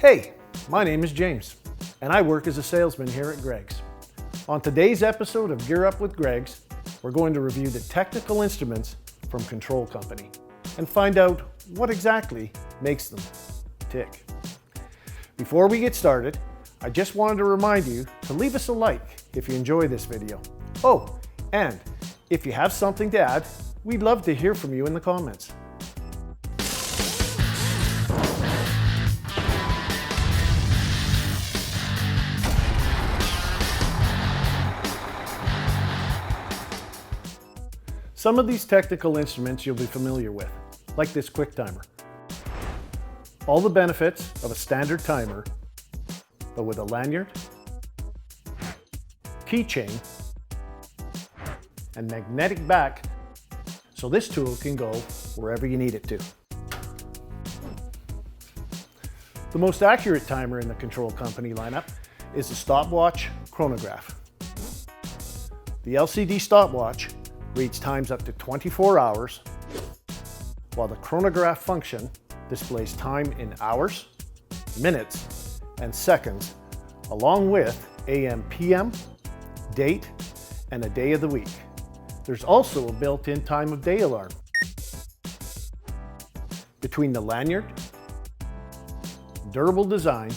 Hey, my name is James, and I work as a salesman here at Gregg's. On today's episode of Gear Up with Gregg's, we're going to review the technical instruments from Control Company and find out what exactly makes them tick. Before we get started, I just wanted to remind you to leave us a like if you enjoy this video. Oh, and if you have something to add, we'd love to hear from you in the comments. Some of these technical instruments you'll be familiar with, like this quick timer. All the benefits of a standard timer, but with a lanyard, keychain, and magnetic back, so this tool can go wherever you need it to. The most accurate timer in the Control Company lineup is the Stopwatch chronograph. The LCD stopwatch reads times up to 24 hours, while the chronograph function displays time in hours, minutes, and seconds, along with AM, PM, date, and a day of the week. There's also a built-in time of day alarm. Between the lanyard, durable design,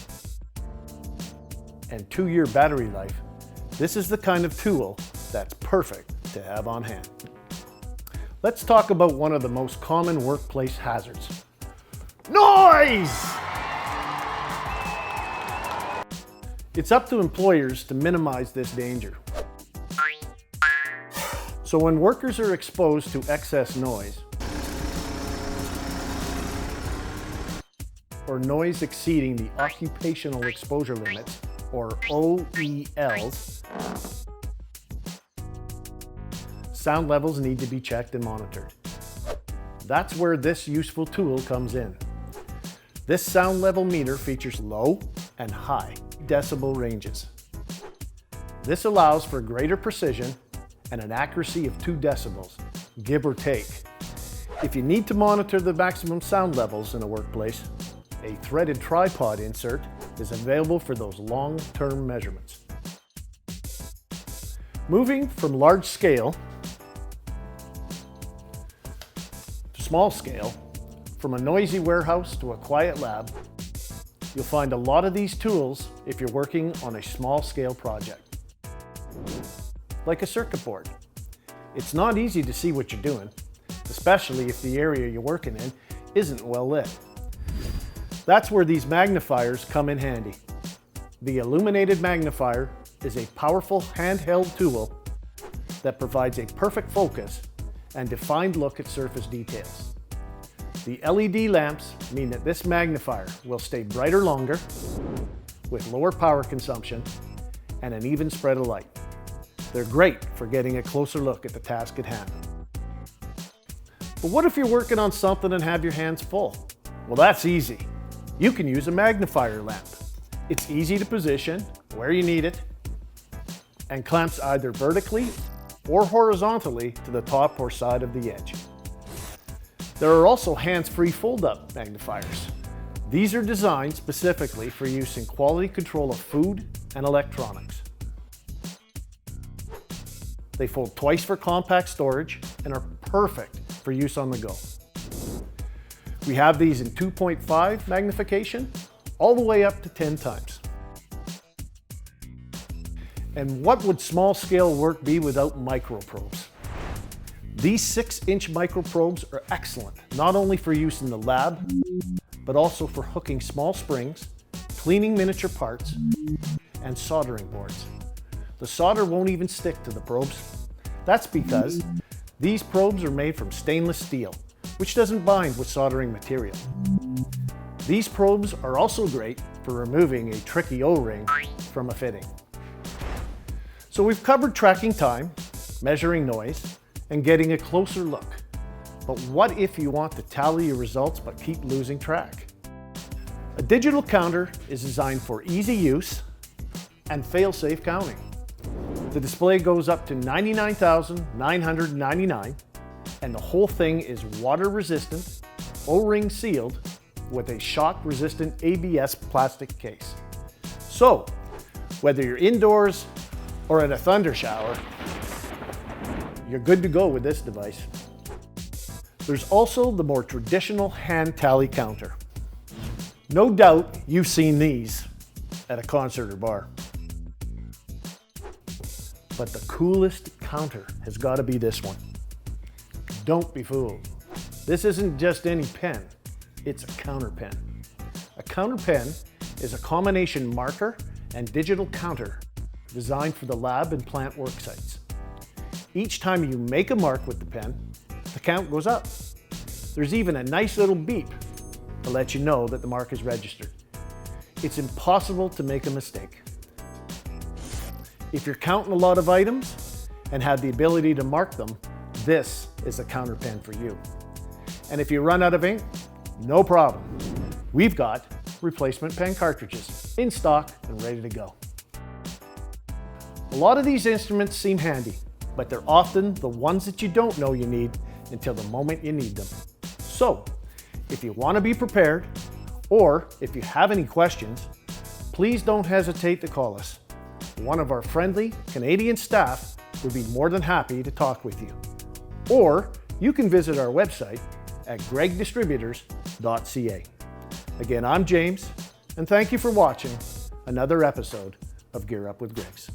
and 2-year battery life, this is the kind of tool that's perfect to have on hand. Let's talk about one of the most common workplace hazards. Noise! It's up to employers to minimize this danger. So when workers are exposed to excess noise, or noise exceeding the occupational exposure limits, or OEL'S, sound levels need to be checked and monitored. That's where this useful tool comes in. This sound level meter features low and high decibel ranges. This allows for greater precision and an accuracy of 2 decibels, give or take. If you need to monitor the maximum sound levels in a workplace, a threaded tripod insert is available for those long-term measurements. Moving from large scale small scale, from a noisy warehouse to a quiet lab, you'll find a lot of these tools if you're working on a small scale project. Like a circuit board. It's not easy to see what you're doing, especially if the area you're working in isn't well lit. That's where these magnifiers come in handy. The illuminated magnifier is a powerful handheld tool that provides a perfect focus and defined look at surface details. The LED lamps mean that this magnifier will stay brighter longer, with lower power consumption and an even spread of light. They're great for getting a closer look at the task at hand. But what if you're working on something and have your hands full? Well, that's easy. You can use a magnifier lamp. It's easy to position where you need it and clamps either vertically or horizontally to the top or side of the edge. There are also hands-free fold-up magnifiers. These are designed specifically for use in quality control of food and electronics. They fold twice for compact storage and are perfect for use on the go. We have these in 2.5 magnification all the way up to 10 times. And what would small-scale work be without microprobes? These 6-inch microprobes are excellent, not only for use in the lab, but also for hooking small springs, cleaning miniature parts, and soldering boards. The solder won't even stick to the probes. That's because these probes are made from stainless steel, which doesn't bind with soldering material. These probes are also great for removing a tricky O-ring from a fitting. So we've covered tracking time, measuring noise, and getting a closer look. But what if you want to tally your results but keep losing track? A digital counter is designed for easy use and fail-safe counting. The display goes up to 99,999, and the whole thing is water resistant, O-ring sealed, with a shock-resistant ABS plastic case. So, whether you're indoors or in a thunder shower, you're good to go with this device. There's also the more traditional hand tally counter. No doubt you've seen these at a concert or bar. But the coolest counter has got to be this one. Don't be fooled. This isn't just any pen, it's a counter pen. A counter pen is a combination marker and digital counter designed for the lab and plant work sites. Each time you make a mark with the pen, the count goes up. There's even a nice little beep to let you know that the mark is registered. It's impossible to make a mistake. If you're counting a lot of items and have the ability to mark them, this is a counter pen for you. And if you run out of ink, no problem. We've got replacement pen cartridges in stock and ready to go. A lot of these instruments seem handy, but they're often the ones that you don't know you need until the moment you need them. So, if you want to be prepared, or if you have any questions, please don't hesitate to call us. One of our friendly Canadian staff would be more than happy to talk with you. Or you can visit our website at greggdistributors.ca. Again, I'm James, and thank you for watching another episode of Gear Up with Greggs.